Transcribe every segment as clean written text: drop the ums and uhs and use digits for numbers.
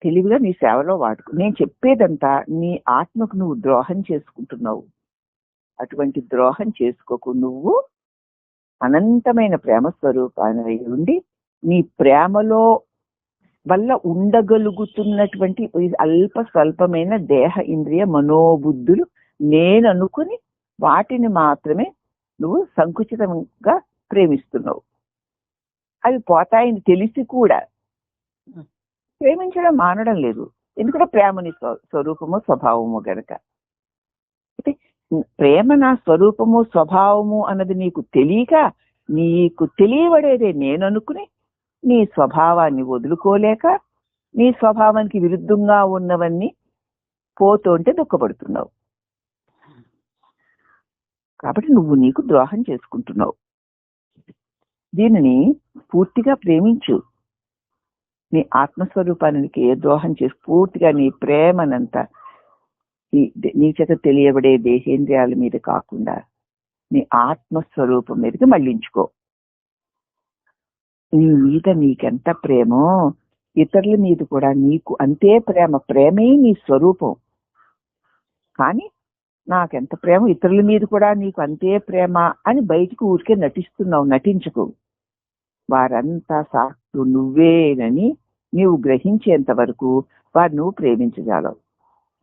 తెలివిగా నీ సేవలో వాడుకో. నేను చెప్పేదంతా నీ ఆత్మకు నువ్వు ద్రోహం చేసుకుంటున్నావు. అటువంటి ద్రోహం చేసుకోకు. నువ్వు అనంతమైన ప్రేమ స్వరూపాన్ని ఉండి నీ ప్రేమలో వల్ల ఉండగలుగుతున్నటువంటి అల్ప స్వల్పమైన దేహ ఇంద్రియ మనోబుద్ధులు నేను అనుకుని వాటిని మాత్రమే నువ్వు సంకుచితంగా ప్రేమిస్తున్నావు. అవి పోతాయని తెలిసి కూడా ప్రేమించడం మానడం లేదు. ఎందుకంటే ప్రేమ నీ స్వరూపము స్వభావము గనక. అయితే ప్రేమ నా స్వరూపము స్వభావము అన్నది నీకు తెలియక నీకు తెలియబడేదే నేను అనుకుని నీ స్వభావాన్ని వదులుకోలేక నీ స్వభావానికి విరుద్ధంగా ఉన్నవన్నీ పోతుంటే దుఃఖపడుతున్నావు. కాబట్టి నువ్వు నీకు ద్రోహం చేసుకుంటున్నావు. దీనిని పూర్తిగా ప్రేమించు. నీ ఆత్మస్వరూపానికి ఏ ద్రోహం చేసి పూర్తిగా నీ ప్రేమనంతా నీ చేత తెలియబడే దేహేంద్రియాల మీద కాకుండా నీ ఆత్మస్వరూపం మీదకి మళ్ళించుకో. నీ మీద నీకెంత ప్రేమో ఇతరుల మీద కూడా నీకు అంతే ప్రేమ. ప్రేమే నీ స్వరూపం. కానీ నాకెంత ప్రేమ ఇతరుల మీద కూడా నీకు అంతే ప్రేమ అని బయటకు ఊరికే నటిస్తున్నావు. నటించకు. వారంతా సాక్షు నువ్వేనని నీవు గ్రహించేంత వరకు వారు నువ్వు ప్రేమించగలవు.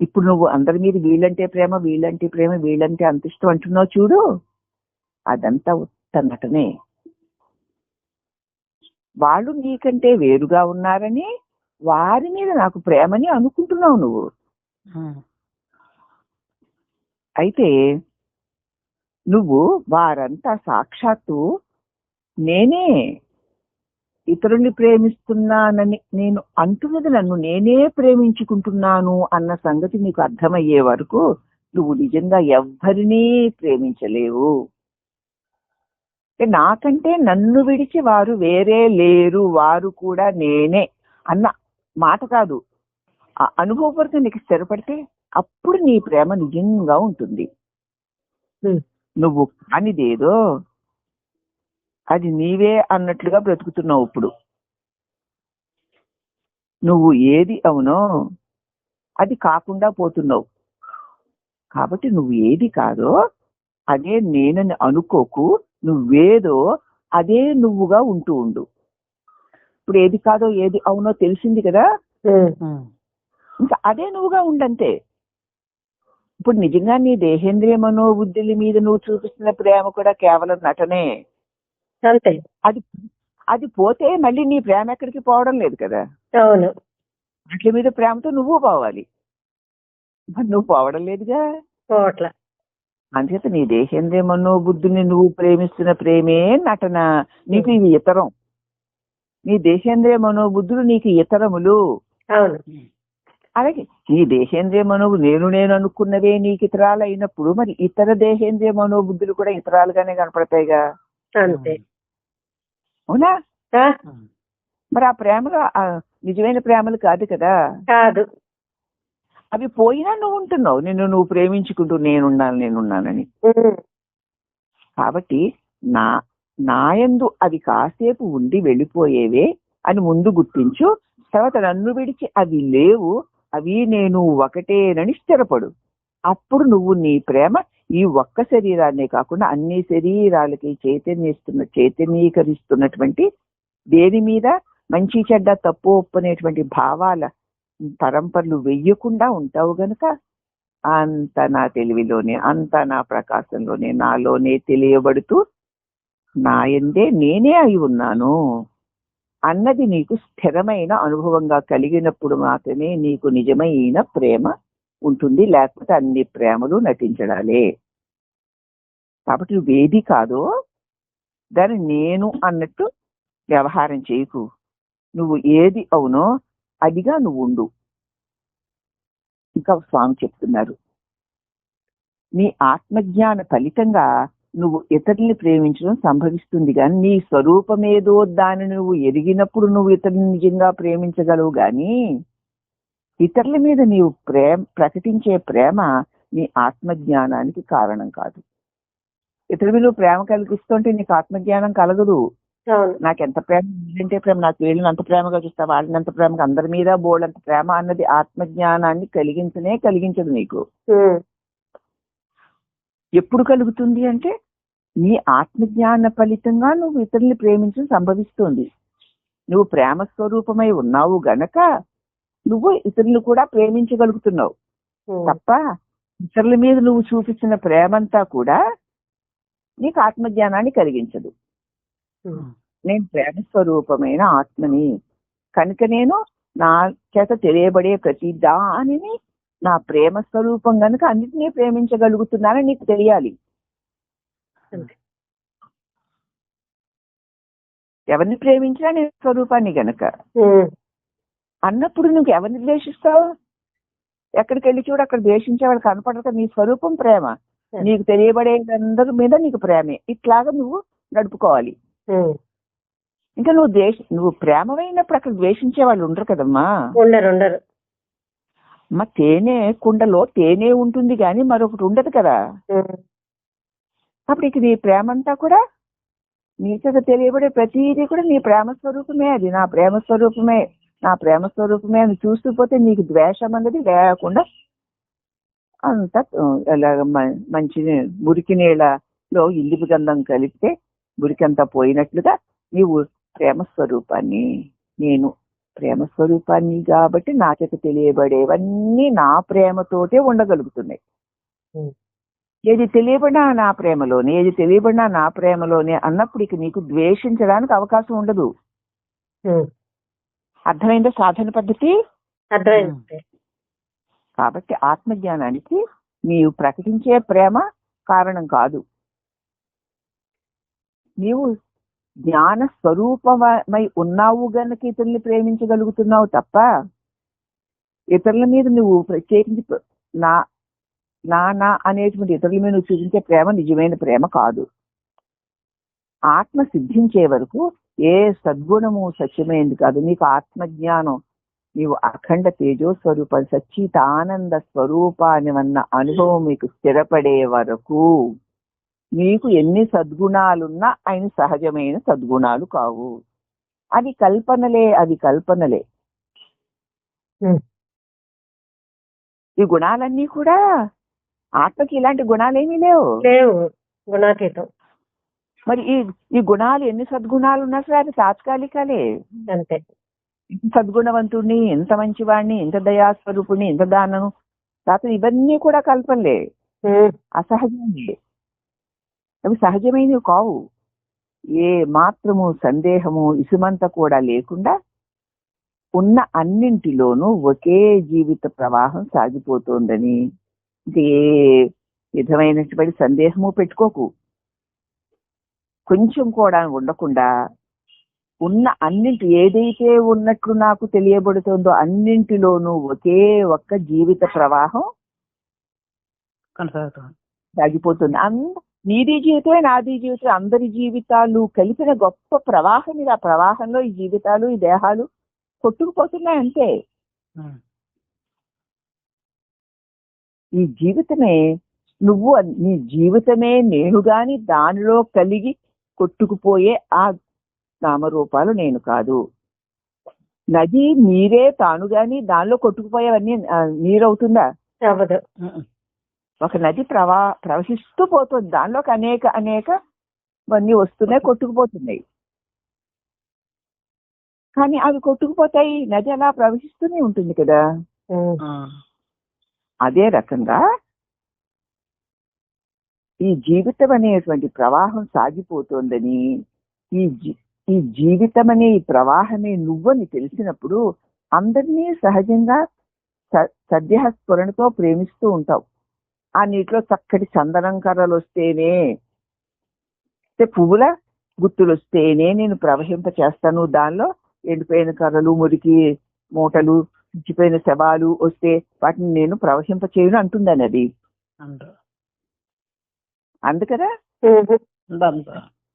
ఇప్పుడు నువ్వు అందరి మీద వీళ్ళంటే ప్రేమ వీళ్ళంటే ప్రేమ వీళ్ళంటే అంత ఇష్టం అంటున్నావు చూడు, అదంతా ఉత్త నటనే. వాళ్ళు నీకంటే వేరుగా ఉన్నారని వారి మీద నాకు ప్రేమని అనుకుంటున్నావు నువ్వు. అయితే నువ్వు వారంతా సాక్షాత్తు నేనే ఇతరుల్ని ప్రేమిస్తున్నానని నేను అంటున్నది నన్ను నేనే ప్రేమించుకుంటున్నాను అన్న సంగతి నీకు అర్థమయ్యే వరకు నువ్వు నిజంగా ఎవ్వరినీ ప్రేమించలేవు. నాకంటే నన్ను విడిచి వారు వేరే లేరు, వారు కూడా నేనే అన్న మాట కాదు, ఆ అనుభవపరిత నీకు స్థిరపడితే అప్పుడు నీ ప్రేమ నిజంగా ఉంటుంది. నువ్వు కానిదేదో అది నీవే అన్నట్లుగా బ్రతుకుతున్నావు. ఇప్పుడు నువ్వు ఏది అవునో అది కాకుండా పోతున్నావు. కాబట్టి నువ్వు ఏది కాదో అదే నేనని అనుకోకు. నువ్వేదో అదే నువ్వుగా ఉంటూ ఉండు. ఇప్పుడు ఏది కాదో ఏది అవునో తెలిసింది కదా, ఇంకా అదే నువ్వుగా ఉండంతే. ఇప్పుడు నిజంగా నీ దేహేంద్రియ మనోబుద్ధుల మీద నువ్వు చూపిస్తున్న ప్రేమ కూడా కేవలం నటనే. అంతే. అది పోతే మళ్ళీ నీ ప్రేమ ఎక్కడికి పోవడం లేదు కదా. అవును. వాటి మీద ప్రేమతో నువ్వు పోవాలి. మరి నువ్వు పోవడం లేదుగా. పోవట్ల. అంచేత నీ దేహేంద్రియ మనోబుద్ధుల్ని నువ్వు ప్రేమిస్తున్న ప్రేమే నటన. నీకు ఇవి ఇతరం. నీ దేహేంద్రియ మనోబుద్ధులు నీకు ఇతరములు. అవును. అలాగే నీ దేహేంద్రియ నేను అనుకున్నవే నీకు ఇతరాలు అయినప్పుడు మరి ఇతర దేహేంద్రియ మనోబుద్ధులు కూడా ఇతరాలుగానే కనపడతాయిగా. అంతే. అవునా? మరి ఆ ప్రేమలు నిజమైన ప్రేమలు కాదు కదా. కాదు. అవి పోయినా నువ్వు ఉంటున్నావు. నువ్వు ప్రేమించుకుంటూ నేనున్నానని. కాబట్టి నాయందు అవి కాసేపు ఉండి వెళ్ళిపోయేవే అని ముందు గుర్తించు. తర్వాత నన్ను విడిచి అవి లేవు, అవి నేను ఒకటేనని స్థిరపడు. అప్పుడు నువ్వు నీ ప్రేమ ఈ ఒక్క శరీరాన్నే కాకుండా అన్ని శరీరాలకి చైతన్యీకరిస్తున్నటువంటి దేని మీద మంచి చెడ్డ తప్పు ఒప్పనేటువంటి భావాల పరంపరలు వెయ్యకుండా ఉంటావు గనుక అంత నా తెలివిలోనే అంత నా ప్రకాశంలోనే నాలోనే తెలియబడుతూ నాయందే నేనే అయి ఉన్నాను అన్నది నీకు స్థిరమైన అనుభవంగా కలిగినప్పుడు మాత్రమే నీకు నిజమైన ప్రేమ ఉంటుంది. లేకపోతే అన్ని ప్రేమలు నటించడాలే. కాబట్టి నువ్వేది కాదో దాన్ని నేను అన్నట్టు వ్యవహారం చేయకు. నువ్వు ఏది అవునో అదిగా నువ్వు ఉండు. ఇంకా స్వామి చెప్తున్నారు, నీ ఆత్మజ్ఞాన ఫలితంగా నువ్వు ఇతరుల్ని ప్రేమించడం సంభవిస్తుంది. కానీ నీ స్వరూపమేదో దాన్ని నువ్వు ఎరిగినప్పుడు నువ్వు ఇతరుని నిజంగా ప్రేమించగలవు. కానీ ఇతరుల మీద నీవు ప్రకటించే ప్రేమ నీ ఆత్మజ్ఞానానికి కారణం కాదు. ఇతరుల మీద ప్రేమ కలిగిస్తుంటే నీకు ఆత్మజ్ఞానం కలగదు. అవును. నాకు ఎంత ప్రేమ, వీళ్ళంటే ప్రేమ, నాకు వీళ్ళని అంత ప్రేమగా చూస్తా, వాళ్ళని అంత ప్రేమగా, అందరి మీద బోల్డంత ప్రేమ అన్నది ఆత్మజ్ఞానాన్ని కలిగించదు నీకు. ఉమ్, ఎప్పుడు కలుగుతుంది అంటే నీ ఆత్మజ్ఞాన ఫలితంగా నువ్వు ఇతరుల్ని ప్రేమించడం సంభవిస్తుంది. నువ్వు ప్రేమ స్వరూపమై ఉన్నావు గనక నువ్వు ఇతరులు కూడా ప్రేమించగలుగుతున్నావు ఉమ్, తప్ప ఇతరుల మీద నువ్వు చూపించిన ప్రేమంతా కూడా నీకు ఆత్మజ్ఞానాన్ని కలిగించదు. ఉమ్, నేను ప్రేమ స్వరూపమైన ఆత్మని కనుక నేను నా చేత తెలియబడే ప్రతి దానిని నా ప్రేమ స్వరూపం గనుక అన్నిటినీ ప్రేమించగలుగుతున్నానని నీకు తెలియాలి. అంతే. ఎవరిని ప్రేమించినా నేను స్వరూపాన్ని గనక ఉమ్, అన్నప్పుడు నువ్వు ఎవరిని ద్వేషిస్తావు? ఎక్కడికి వెళ్ళి చూడు, అక్కడ ద్వేషించేవాడు కనపడక నీ స్వరూపం ప్రేమ, నీకు తెలియబడే అందరి మీద నీకు ప్రేమే. ఇట్లాగా నువ్వు నడుపుకోవాలి. ఉమ్, ఇంకా నువ్వు ప్రేమమైనప్పుడు అక్కడ ద్వేషించే వాళ్ళు ఉండరు కదమ్మా. ఉండరు. అమ్మ, తేనె కుండలో తేనె ఉంటుంది కానీ మరొకటి ఉండదు కదా. ఉమ్, అప్పుడు ఇక నీ ప్రేమంతా కూడా నీ చేత తెలియబడే ప్రతిదీ కూడా నీ ప్రేమ స్వరూపమే. అది నా ప్రేమ స్వరూపమే, నా ప్రేమ స్వరూపమే అని చూస్తూ పోతే నీకు ద్వేషం అన్నది లేకుండా అంత మంచి మురికి నీళ్ళలో ఇల్లిపి గంధం కలిపితే మురికంతా పోయినట్లుగా నీవు ప్రేమ స్వరూపాన్ని, నేను ప్రేమ స్వరూపాన్ని కాబట్టి నా చేత తెలియబడేవన్నీ నా ప్రేమతోటే ఉండగలుగుతున్నాయి. ఏది తెలియబడినా నా ప్రేమలోనే అన్నప్పుడు ఇక నీకు ద్వేషించడానికి అవకాశం ఉండదు. అర్థమైందా సాధన పద్ధతి? అర్థమైంది. కాబట్టి ఆత్మజ్ఞానానికి నీవు ప్రకటించే ప్రేమ కారణం కాదు. నీవు జ్ఞాన స్వరూపమై ఉన్నావు గనక ఇతరుల్ని ప్రేమించగలుగుతున్నావు తప్ప ఇతరుల మీద నువ్వు ప్రత్యేకించి నా అనేటువంటి ఇతరుల మీద నువ్వు చూపించే ప్రేమ నిజమైన ప్రేమ కాదు. ఆత్మ సిద్ధించే వరకు ఏ సద్గుణము సత్యమైంది కాదు. నీకు ఆత్మజ్ఞానం, నీవు అఖండ తేజో స్వరూపం, సచ్చిత ఆనంద స్వరూపాన్ని అన్న అనుభవం మీకు స్థిరపడే వరకు నీకు ఎన్ని సద్గుణాలున్నా ఆయన సహజమైన సద్గుణాలు కావు. అది కల్పనలే. ఈ గుణాలన్నీ కూడా ఆత్మకి ఇలాంటి గుణాలేమీ లేవు. గుణాతీతం. మరి ఈ గుణాలు ఎన్ని సద్గుణాలు ఉన్నా సరే అది తాత్కాలికాలే. అంతే. ఇంత సద్గుణవంతుడిని, ఎంత మంచివాడిని, ఎంత దయాస్వరూపుణ్ణి, ఎంత దానను తాత ఇవన్నీ కూడా కల్పనలే, అసహజమే. అవి సహజమైనవి కావు. ఏ మాత్రము సందేహము ఇసుమంత కూడా లేకుండా ఉన్న అన్నింటిలోనూ ఒకే జీవిత ప్రవాహం సాగిపోతోందని ఏ విధమైనటువంటి సందేహము పెట్టుకోకు. కొంచెం కూడా ఉండకుండా ఉన్న అన్నింటి ఏదైతే ఉన్నట్లు నాకు తెలియబడుతుందో అన్నింటిలోనూ ఒకే ఒక్క జీవిత ప్రవాహం సాగిపోతుంది. నీది జీవితమే, నాది జీవితం, అందరి జీవితాలు కలిపిన గొప్ప ప్రవాహం ఇది. ఆ ప్రవాహంలో ఈ జీవితాలు, ఈ దేహాలు కొట్టుకుపోతున్నాయి అంతే. ఈ జీవితమే నువ్వు, నీ జీవితమే నేను గాని దానిలో కలిగి కొట్టుకుపోయే ఆ నామరూపాలు నేను కాదు. నది నీరే తాను గాని దానిలో కొట్టుకుపోయేవన్నీ నీరవుతుందా? అవ్వదు. ఒక నది ప్రవహిస్తూ పోతుంది, దానిలోకి అనేక అన్నీ వస్తున్నాయి, కొట్టుకుపోతున్నాయి. కానీ అవి కొట్టుకుపోతాయి, నది అలా ప్రవహిస్తూనే ఉంటుంది కదా. అదే రకంగా ఈ జీవితం అనేటువంటి ప్రవాహం సాగిపోతోందని, ఈ జీవితం అనే ఈ ప్రవాహమే నువ్వని తెలిసినప్పుడు అందరినీ సహజంగా సద్యస్ఫురణతో ప్రేమిస్తూ ఉంటావు. ఆ నీటిలో చక్కటి చందనం కర్రలు వస్తేనే, పువ్వుల గుత్తులు వస్తేనే నేను ప్రవహింప చేస్తాను. దానిలో ఎండిపోయిన కర్రలు, మురికి మూటలు, ఇచ్చిపోయిన శవాలు వస్తే వాటిని నేను ప్రవహింప చేయను అంటుందని అది. అందుకదా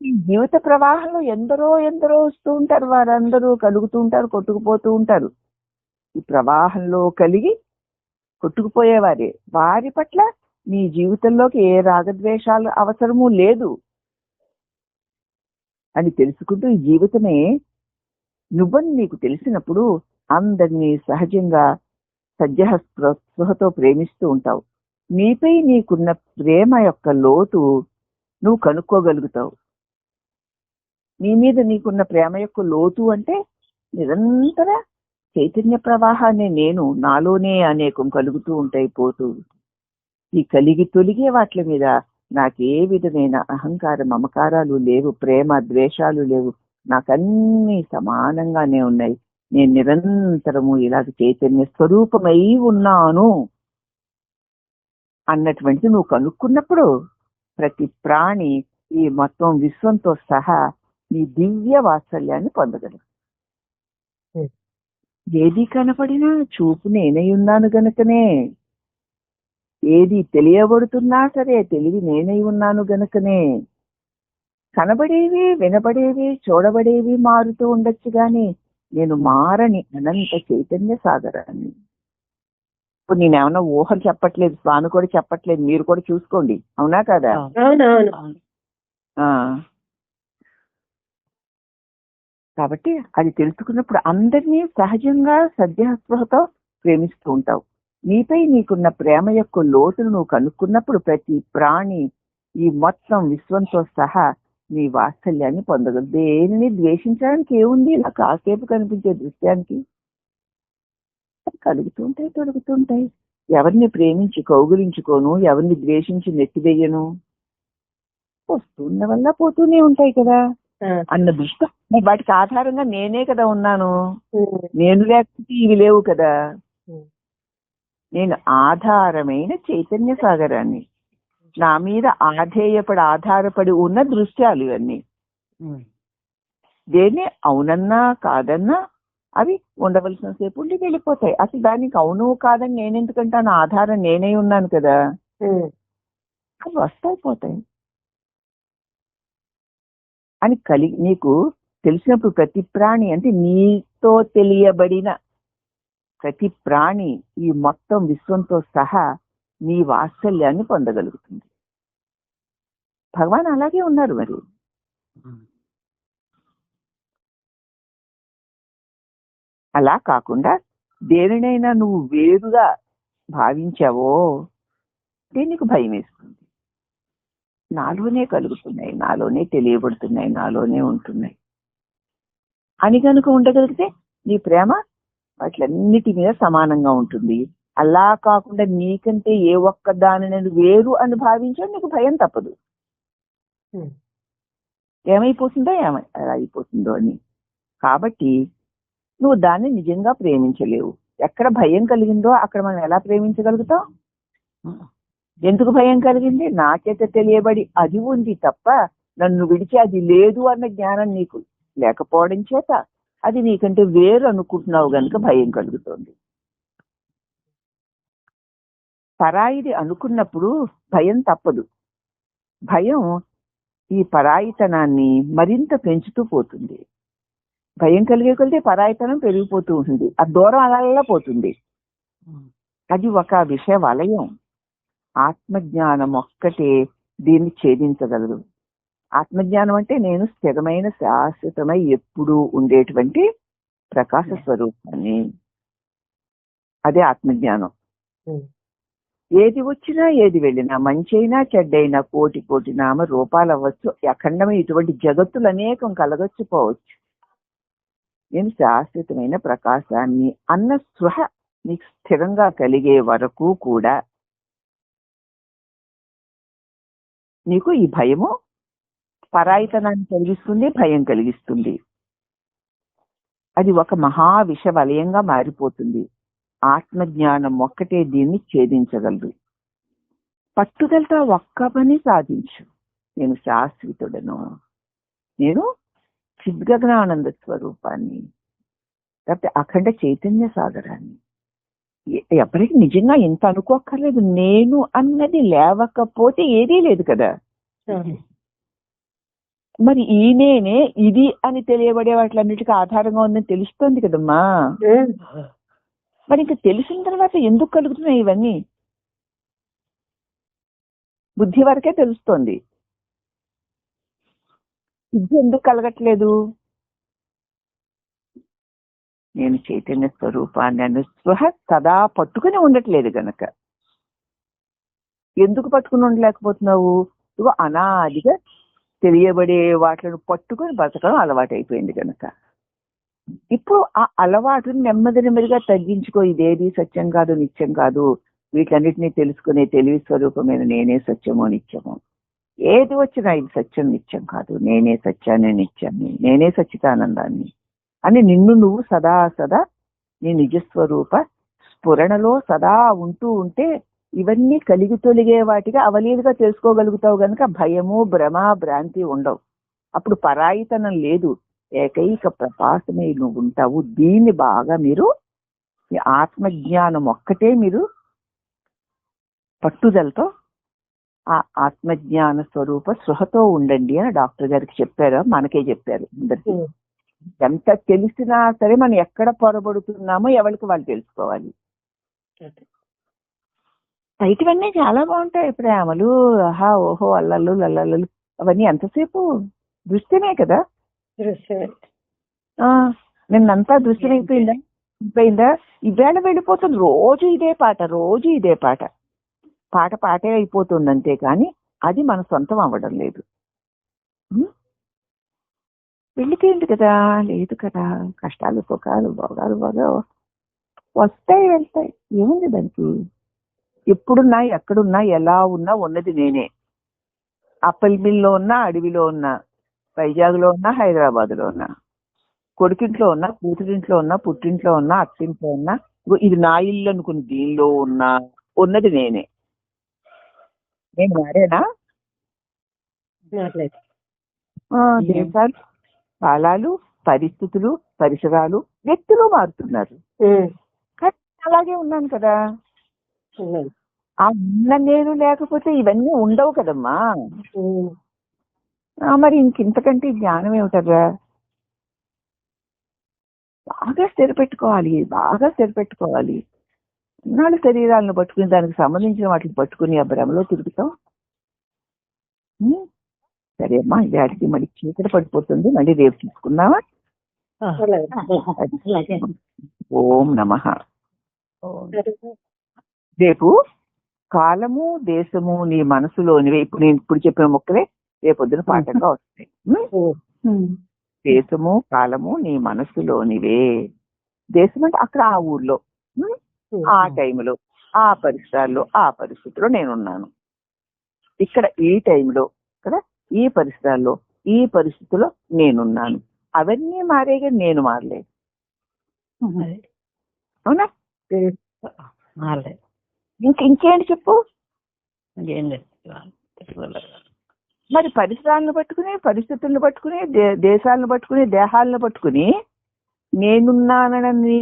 ఈ జీవిత ప్రవాహంలో ఎందరో వస్తూ ఉంటారు, వారందరూ కలుగుతూ ఉంటారు, కొట్టుకుపోతూ ఉంటారు. ఈ ప్రవాహంలో కలిగి కొట్టుకుపోయేవారే. వారి పట్ల నీ జీవితంలోకి ఏ రాగద్వేషాలు అవసరము లేదు. అని తెలుసుకుంటూ ఈ జీవితమే నువ్వని నీకు తెలిసినప్పుడు అందరినీ సహజంగా సద్యహస్పృహతో ప్రేమిస్తూ ఉంటావు. నీపై నీకున్న ప్రేమ యొక్క లోతు నువ్వు కనుక్కోగలుగుతావు. నీ మీద నీకున్న ప్రేమ యొక్క లోతు అంటే నిరంతర చైతన్య ప్రవాహాన్ని నేను నాలోనే అనేకం కలుగుతూ ఉంటాయి పోతూ. ఈ కలిగి తొలిగే వాటి మీద నాకే విధమైన అహంకార మమకారాలు లేవు, ప్రేమ ద్వేషాలు లేవు, నాకన్నీ సమానంగానే ఉన్నాయి. నేను నిరంతరము ఇలాగ చైతన్య స్వరూపమై ఉన్నాను అన్నటువంటిది నువ్వు కనుక్కున్నప్పుడు ప్రతి ప్రాణి ఈ మొత్తం విశ్వంతో సహా నీ దివ్య వాత్సల్యాన్ని పొందగలరు. ఏది కనపడినా చూపు నేనై ఉన్నాను గనుకనే, ఏది తెలియబడుతున్నా సరే తెలివి నేనై ఉన్నాను గనుకనే. కనబడేవి వినబడేవి చూడబడేవి మారుతూ ఉండొచ్చు గాని నేను మారని అనంత చైతన్య సాగరాన్ని. ఇప్పుడు నేనేమన్నా ఊహలు చెప్పట్లేదు, స్వామి కూడా చెప్పట్లేదు, మీరు కూడా చూసుకోండి, అవునా కదా? కాబట్టి అది తెలుసుకున్నప్పుడు అందరినీ సహజంగా సద్యస్పృహతో ప్రేమిస్తూ ఉంటావు. నీపై నీకున్న ప్రేమ యొక్క లోతును నువ్వు కనుక్కున్నప్పుడు ప్రతి ప్రాణి ఈ మొత్తం విశ్వంతో సహా నీ వాత్సల్యాన్ని పొందగలదు. దేనిని ద్వేషించడానికి ఏముంది? ఇలా కాసేపు కనిపించే దృశ్యానికి కలుగుతుంటాయి, తొలుగుతుంటాయి. ఎవరిని ప్రేమించి కౌగులించుకోను, ఎవరిని ద్వేషించి నెట్టివేయను, వస్తున్న వల్ల పోతూనే ఉంటాయి కదా అన్న దృష్టి. వాటికి ఆధారంగా నేనే కదా ఉన్నాను, నేను లేకపోతే ఇవి లేవు కదా. నేను ఆధారమైన చైతన్య సాగరాన్ని, నా మీద ఆధారపడి ఉన్న దృశ్యాలు ఇవన్నీ. దేన్ని అవునన్నా కాదన్నా అవి ఉండవలసిన సేపు ఉండి వెళ్ళిపోతాయి. అసలు దానికి అవును కాదని నేనెందుకంటాను? ఆధారం నేనే ఉన్నాను కదా, అవి వస్తాయి పోతాయి అని నీకు తెలిసినప్పుడు ప్రతి ప్రాణి అంటే నీతో తెలియబడిన ప్రతి ప్రాణి ఈ మొత్తం విశ్వంతో సహా నీ వాత్సల్యాన్ని పొందగలుగుతుంది. భగవాన్ అలాగే ఉన్నారు. మరి అలా కాకుండా దేనినైనా నువ్వు వేరుగా భావించావో దీనికి భయం వేస్తుంది. నాలోనే కలుగుతున్నాయి, నాలోనే తెలియబడుతున్నాయి, నాలోనే ఉంటున్నాయి అని కనుక ఉండగలిగితే నీ ప్రేమ వాటిలన్నిటి మీద సమానంగా ఉంటుంది. అలా కాకుండా నీకంటే ఏ ఒక్క దానిని వేరు అని భావించావు, నీకు భయం తప్పదు. ఏమైపోతుందో అయిపోతుందో అని. కాబట్టి నువ్వు దాన్ని నిజంగా ప్రేమించలేవు. ఎక్కడ భయం కలిగిందో అక్కడ మనం ఎలా ప్రేమించగలుగుతాం? ఎందుకు భయం కలిగింది? నా చేత తెలియబడి అది ఉంది తప్ప నన్ను విడిచి అది లేదు అన్న జ్ఞానం నీకు లేకపోవడం చేత అది నీకంటే వేరు అనుకుంటున్నావు గనుక భయం కలుగుతోంది. పరాయిది అనుకున్నప్పుడు భయం తప్పదు. భయం ఈ పరాయితనాన్ని మరింత పెంచుతూ పోతుంది. భయం కలిగే కొలితే పరాయితనం పెరిగిపోతూ ఉంటుంది. ఆ దూరం అలా పోతుంది. అది ఒక విషయ వలయం. ఆత్మజ్ఞానం ఒక్కటే దీన్ని ఛేదించగలదు. ఆత్మజ్ఞానం అంటే నేను స్థిరమైన శాశ్వతమై ఎప్పుడూ ఉండేటువంటి ప్రకాశ స్వరూపాన్ని, అదే ఆత్మజ్ఞానం. ఏది వచ్చినా ఏది వెళ్ళినా, మంచైనా చెడ్డైనా, కోటి కోటి నామ రూపాలు అవ్వచ్చు, అఖండమైన ఇటువంటి జగత్తులు అనేకం కలగొచ్చు పోవచ్చు, నేను శాశ్వతమైన ప్రకాశాన్ని అన్న స్పృహ నీకు స్థిరంగా కలిగే వరకు కూడా నీకు ఈ భయము పరాయితనాన్ని కలిగిస్తుంది, భయం కలిగిస్తుంది. అది ఒక మహా విష వలయంగా మారిపోతుంది. ఆత్మజ్ఞానం ఒక్కటే దీన్ని ఛేదించగలదు. పట్టుదలతో ఒక్క పని సాధించు. నేను శాశ్వతుడను, నేను చిద్గజ్ఞానంద స్వరూపాన్ని, లేకపోతే అఖండ చైతన్య సాగరాన్ని. ఎప్పటికీ నిజంగా ఇంత అనుకోక్కర్లేదు. నేను అన్నది లేవకపోతే ఏదీ లేదు కదా. మరి ఈ నేనే ఇది అని తెలియబడే వాటిలన్నిటికీ ఆధారంగా ఉందని తెలుస్తోంది కదమ్మా. మరి ఇంకా తెలిసిన తర్వాత ఎందుకు కలుగుతున్నాయి ఇవన్నీ? బుద్ధి వరకే తెలుస్తోంది. ఇది ఎందుకు కలగట్లేదు? నేను చైతన్య స్వరూపాన్ని అనే స్పృహ సదా పట్టుకుని ఉండట్లేదు గనక. ఎందుకు పట్టుకుని ఉండలేకపోతున్నావు? ఇగో అనాదిగా తెలియబడే వాటిని పట్టుకుని బతకడం అలవాటు అయిపోయింది కనుక. ఇప్పుడు ఆ అలవాటుని నెమ్మదిగా తగ్గించుకో. ఇదేది సత్యం కాదు, నిత్యం కాదు, వీటన్నిటినీ తెలుసుకునే తెలివి స్వరూపమైన నేనే సత్యమో నిత్యమో. ఏది వచ్చినా ఇది సత్యం నిత్యం కాదు, నేనే సత్యాన్ని నిత్యాన్ని, నేనే సచ్చితానందాన్ని అని నిన్ను నువ్వు సదా సదా నీ నిజస్వరూప స్ఫురణలో సదా ఉంటూ ఉంటే ఇవన్నీ కలిగి తొలిగే వాటిగా అవలీలుగా తెలుసుకోగలుగుతావు గనక భయము, భ్రమ, భ్రాంతి ఉండవు. అప్పుడు పరాయితనం లేదు, ఏకైక ప్రకాశమై నువ్వు ఉంటావు. దీన్ని బాగా మీరు ఈ ఆత్మజ్ఞానం ఒక్కటే మీరు పట్టుదలతో ఆ ఆత్మజ్ఞాన స్వరూప స్పృహతో ఉండండి అని డాక్టర్ గారికి చెప్పారు, మనకే చెప్పారు. అందరికీ ఎంత తెలిసినా సరే మనం ఎక్కడ పొరబడుతున్నామో ఎవరికి వాళ్ళు తెలుసుకోవాలి. బయటవన్నీ చాలా బాగుంటాయి, ప్రేమలు, ఆహా ఓహో అల్లలు లల్లలు, అవన్నీ ఎంతసేపు దృశ్యమే కదా. నిన్నంతా దృశ్యం అయిపోయిందా? ఈవేళ వెళ్ళిపోతుంది. రోజు ఇదే పాట, రోజు ఇదే పాట, పాట పాటే అయిపోతుంది అంతే, కానీ అది మన సొంతం అవ్వడం లేదు. వెళ్ళిపోయింది కదా, లేదు కదా. కష్టాలు, సుఖాలు, భోగాలు బాగా వస్తాయి వెళ్తాయి, ఏముంది దానికి. ఎప్పుడున్నా, ఎక్కడున్నా, ఎలా ఉన్నా ఉన్నది నేనే. అప్పల్మిల్లో ఉన్నా, అడవిలో ఉన్నా, వైజాగ్లో ఉన్నా, హైదరాబాద్లో ఉన్నా, కొడుకింట్లో ఉన్నా, కూతురింట్లో ఉన్నా, పుట్టింట్లో ఉన్నా, అత్తింట్లో ఉన్నా, ఇది నా ఇల్లు అనుకుని దీనిలో ఉన్నా ఉన్నది నేనే. నేను మారేనా? దేశాలు, కాలాలు, పరిస్థితులు, పరిసరాలు, వ్యక్తులు మారుతున్నారు, కానీ అలాగే ఉన్నాను కదా. ఆ ఉన్న నేను లేకపోతే ఇవన్నీ ఉండవు కదమ్మా. మరి ఇంకింతకంటే జ్ఞానం ఏమిటరా? బాగా స్థిరపెట్టుకోవాలి, బాగా స్థిరపెట్టుకోవాలి. ఇన్నాళ్ళు శరీరాలను పట్టుకుని దానికి సంబంధించిన వాటిని పట్టుకుని ఆ భ్రమలో తిరుగుతాం. సరే అమ్మా, వాటికి మళ్ళీ చీకటి పడిపోతుంది, మళ్ళీ రేపు తీసుకున్నావా? ఓం నమః. రేపు కాలము, దేశము నీ మనసులోనివే. ఇప్పుడు నేను ఇప్పుడు చెప్పిన మొక్కలే రేపొద్దున పాఠంగా వస్తాయి. దేశము, కాలము నీ మనసులోనివే. దేశం అంటే అక్కడ ఆ ఊర్లో, ఆ టైంలో, ఆ పరిసరాల్లో, ఆ పరిస్థితిలో నేనున్నాను. ఇక్కడ ఈ టైంలో, ఇక్కడ ఈ పరిసరాల్లో, ఈ పరిస్థితిలో నేనున్నాను. అవన్నీ మారేగా, నేను మారలేదు. అవునా? ఇంకేంటి చెప్పు. మరి పరిసరాలను పట్టుకుని, పరిస్థితులను పట్టుకుని, దేశాలను పట్టుకుని, దేహాలను పట్టుకుని నేనున్నానని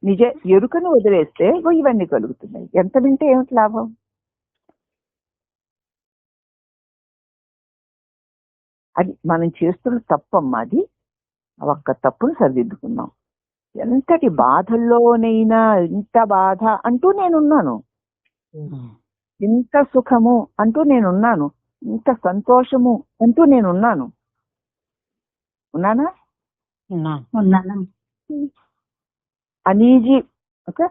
నిజ ఎరుకను వదిలేస్తే ఇవన్నీ కలుగుతున్నాయి. ఎంత వింటే ఏమిటి లాభం? అది మనం చేస్తున్న తప్పమ్మా. అది ఒక్క తప్పును సరిదిద్దుకున్నాం. ఎంతటి బాధల్లోనైనా ఇంత బాధ అంటూ నేనున్నాను, ఇంత సుఖము అంటూ నేనున్నాను, ఇంత సంతోషము అంటూ నేనున్నాను. ఉన్నానా? అనీజీ ఒక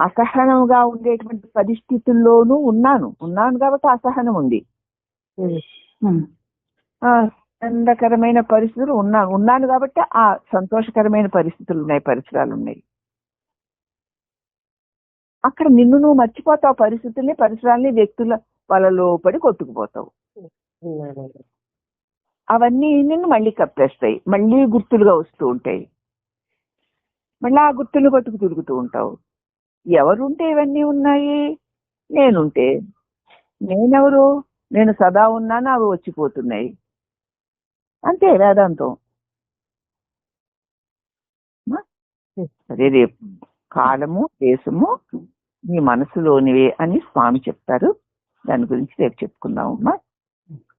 అసహనంగా ఉండేటువంటి పరిస్థితుల్లోనూ ఉన్నాను కాబట్టి అసహనం ఉంది. ఆనందకరమైన పరిస్థితులు ఉన్నాను కాబట్టి ఆ సంతోషకరమైన పరిస్థితులు ఉన్నాయి, పరిసరాలు ఉన్నాయి. అక్కడ నిన్ను నువ్వు మర్చిపోతావు, పరిస్థితుల్ని, పరిసరాల్ని, వ్యక్తుల వాళ్ళలో పడి కొట్టుకుపోతావు. అవన్నీ నిన్ను మళ్ళీ కప్పేస్తాయి, మళ్ళీ గుర్తులుగా వస్తూ ఉంటాయి, మళ్ళీ ఆ గుర్తులు పట్టుకు తిరుగుతూ ఉంటావు. ఎవరుంటే ఇవన్నీ ఉన్నాయి? నేనుంటే. నేనెవరు? నేను సదా ఉన్నాను, అవి వచ్చిపోతున్నాయి, అంతే వేదాంతం. సరే, రేపు కాలము, దేశము నీ మనసులోనివే అని స్వామి చెప్తారు. దాని గురించి రేపు చెప్పుకుందామమ్మా.